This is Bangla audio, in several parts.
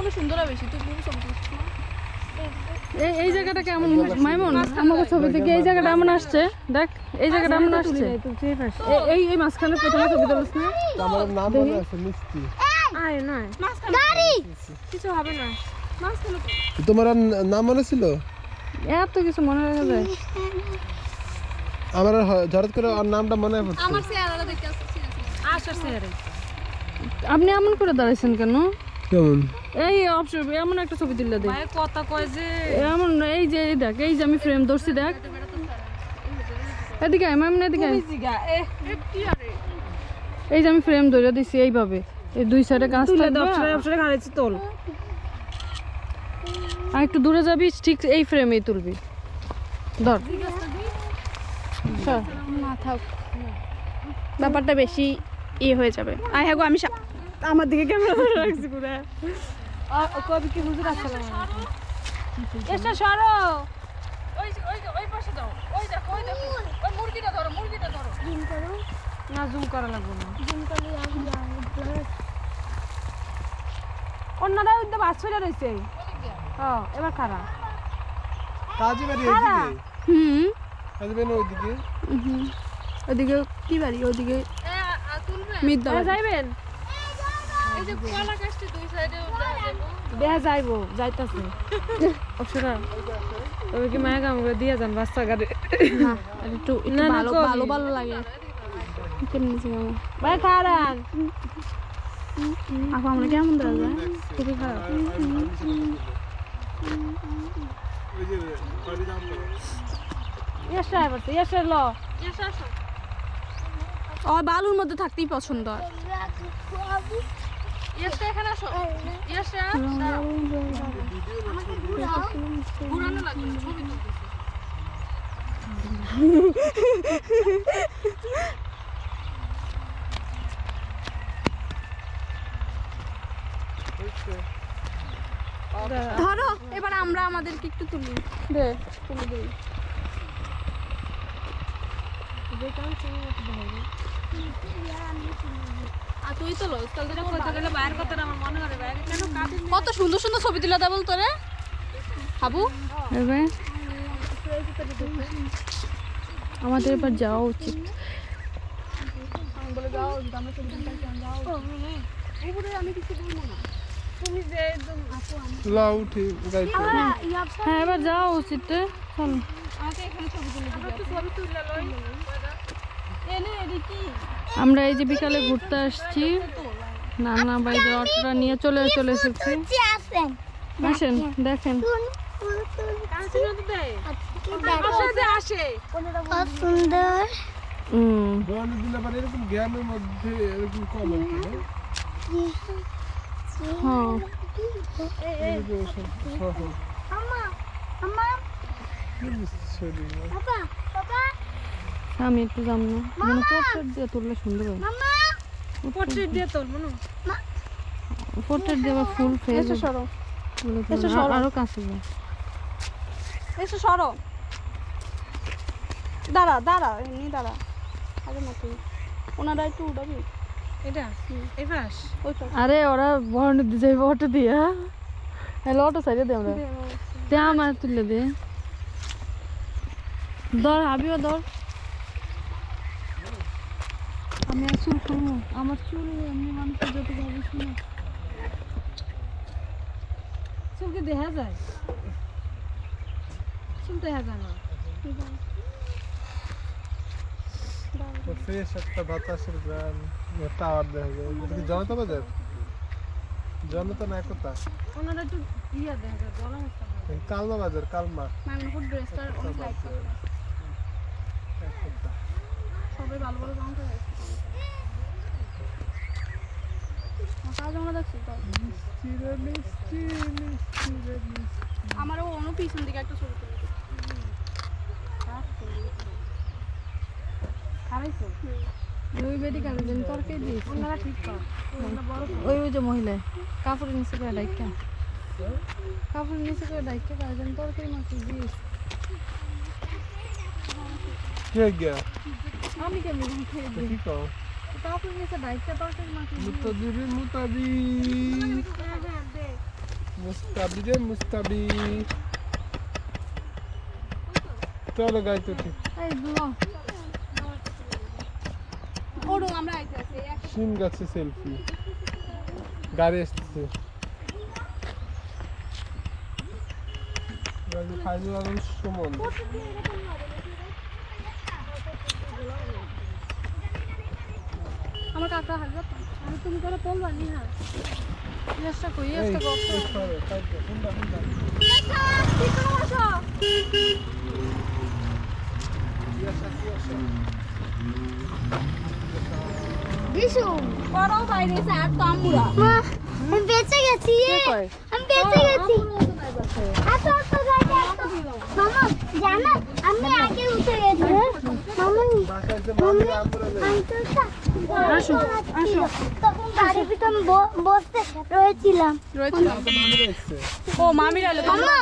কিন্তু সুন্দর হবে বেশি। তুই বহু ছবি তুলছিস না? এই জায়গাটা কেমন মাইমন? আমাকে ছবি থেকে এই জায়গাটা এমন আসছে, দেখ এই জায়গাটা এমন আসছে। এই মাঝখানে প্রথমে ছবি তুলিস না? আমার নাম মনে আছে মিষ্টি। আয় না গাড়ি কিছু হবে না। তোমার নাম মনে ছিল? এত কিছু মনে রাখা যায়? আমার হঠাৎ করে ওর নামটা মনে পড়ছে। আমার চেহারাটা দেখতে আসছে আপনি এমন করে দাঁড়াইছেন কেন? কেমন? এই অপশন এমন একটা ছবি তুললে দেখ। ভাই কথা কয় যে এমন এই যে দেখ, এই যে আমি ফ্রেম ধরছি দেখ। এদিকে আয় মামনি, এদিকে আয়। এই যে আমি ফ্রেম ধরে দিছি এইভাবে, এই দুই সাইডে গাছ থাকবে। অপশনে গাড়িতে তোল। আর একটু দূরে যাবি, ঠিক এই ফ্রেমেই তুলবি। ধর না থাক, ব্যাপারটা বেশি ইয়ে হয়ে যাবে। আয় হ্যাঁ গো, আমি আমার দিকে ক্যামেরা ধরে রাখছি পুরো। কবি কি হুজুর আসসালাম এসে সরো। ওই পাশে দাও। ওই দেখো ওই মুরগিটা ধরো। জিম করো, না জুম করা লাগবে না। জিম করলে আমি যাবো। অন্যরা ওই তো বাছুরা রইছে। হ্যাঁ এবার খারাপ। কাজী বাড়ি ওইদিকে। কাজী বাড়ি ওইদিকে। ওদিকে কি বাড়ি? ওদিকে মিদ্দা বাড়ি। যাইবেন? এই যে কলা গাছটি দুই সাইডে দেয়া যাইবো, যাইতাছে। অপসরা তবে কি মায়া কাম করে দিয়ে যান রাস্তা গাড়ি। না একটু না, না, ভালো কবি। ভালো ভালো লাগে। কেমন কেমন ভাই খারান আপু আমরা কেমন দেখা যায়? খুবই খারাপ। ওই যে বাড়ি যাও তো। এসে আইবতে এসে ল। ও বালুর মধ্যে থাকতেই পছন্দ হয়। এসে এখানে আসো। এসে ঘুরানো লাগবে ছবি তুলতেছি। ধরো এবার আমরা আমাদেরকে একটু তুলি দে, তুলে দিই। আর তুই তো বাইরের কথা আমার মনে করে ভাই কেন কাটে কত সুন্দর সুন্দর ছবি তুলে দেবল তোরে হাবু। এবার আমাদের এবার যাওয়া উচিত। আমি কিছু বলবো না। তুমি যে একদম লাউ উঠি গাইতে। হ্যাঁ এবার যাওয়া উচিত রে, চল। আমাকে এখানে ছবি তুলে দিবি। ছবি তুললে লই এনে এদি কি আমরা এই যে বিকালে ঘুরতে আসছি, নানা বাইরে অটোটা নিয়ে চলে এসেছি। আসেন দেখেন। কাছে না তো দেয় বাসাতে আসে সুন্দর। বনে দিলে মানে এরকম গ্রামের মধ্যে এরকম কম আর কি না? হ্যাঁ এরকম শহর। কি মিষ্টি না? আমি একটু জানবো, মানে পোর্ট্রেট দিয়ে তুললে সুন্দর হয়। পোর্ট্রেট দিয়ে তোল মনু। পোর্ট্রেট দিয়ে আবার ফুল ফেস এসো সরো, আরো কাছে যায়। এসো সরো। দাঁড়া দাঁড়া, এমনি দাঁড়া। আরে মতো ওনারা একটু উঠাবি এটা এই পাশ ওই তো। আরে ওরা বর্ণ দিয়ে যাইব অটো দিয়ে। হ্যালো অটো সাইডে দে, আমরা দে আমার তুলে দে। ধর হাবিও ধর। আমি আর চুল করবো, আমার চুল এমনি মানুষের যত যাবে শুনো। চুলকে দেখা যায়? চুল দেখা যায় না। ফ্রেশ একটা বাতাসের গান, টাওয়ার দেখা যায়। এটা কি জনতা বাজার? জনতা না একতা? ওনারা একটু ইয়া দেখা যায় জলামস্তা। কালমা বাজার, কালমা মাইমনপুর ড্রেসটা অনেক লাইক করে। একতা। সবাই ভালো ভালো জামা পরে আসছে। কাজ আমরা দেখছি তো। আমারও অন্য পিছন দিকে একটা ছবি তুলে দিই। খারাইছো ওই বেদি কানে দিন তরকারি দিয়েছি। ওনারা ঠিক কর। ওই যে মহিলা কাপড়ের নিচে করে ডাইকা, কাপড়ের নিচে করে ডাইকা তার তরকারি মাছ দিয়েছি। কে গিয়া? আমি কেমন খেয়ে দিই কি কও? কাপড়ের নিচে ডাইকা তরকারি মাছ মুতাদিরি মুতাদি। মুস্তাবি রে মুস্তাবি চলো গাইতে উঠি শিম গাছে সেলফি গাড়ি আসতেছে গাড়ি ফাইনাল আলম সুমন আমার কাকা হাজরা আমি তুমি করে বলবা নি হ্যাঁ চেষ্টা করি এই, চেষ্টা করতে এই সরে, সাইডে, হুন্ডা, হুন্ডা। ইয়াসা, ইয়াসা। আমি বেঁচে গেছি আমি বেঁচে গেছি মামা জানো আমি আগে উঠে গেছি মামনি বাসায় যে মামির অ্যাম্বুলেন্স। আসো আসো তখন গাড়ির ভিতর আমি বসতে রয়েছিলাম মামির এসছে। ও মামির আলো তো মামা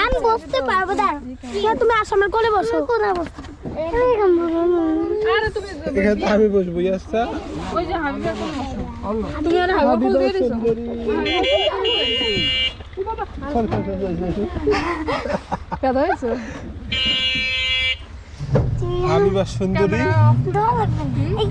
আমি বসতে পারবো দাঁড় তুমি আসো আমার কোলে বসো কোথায় বসো আরে তুমি এখানে তো আমি বসবো ইয়াসা ওই যে হাবিবের কোন আল্লাহ তুমি আর হাবিব কোন দিয়ে দিছো কেদা হইছো হাবিবা সুন্দরী ধর লাগবে এই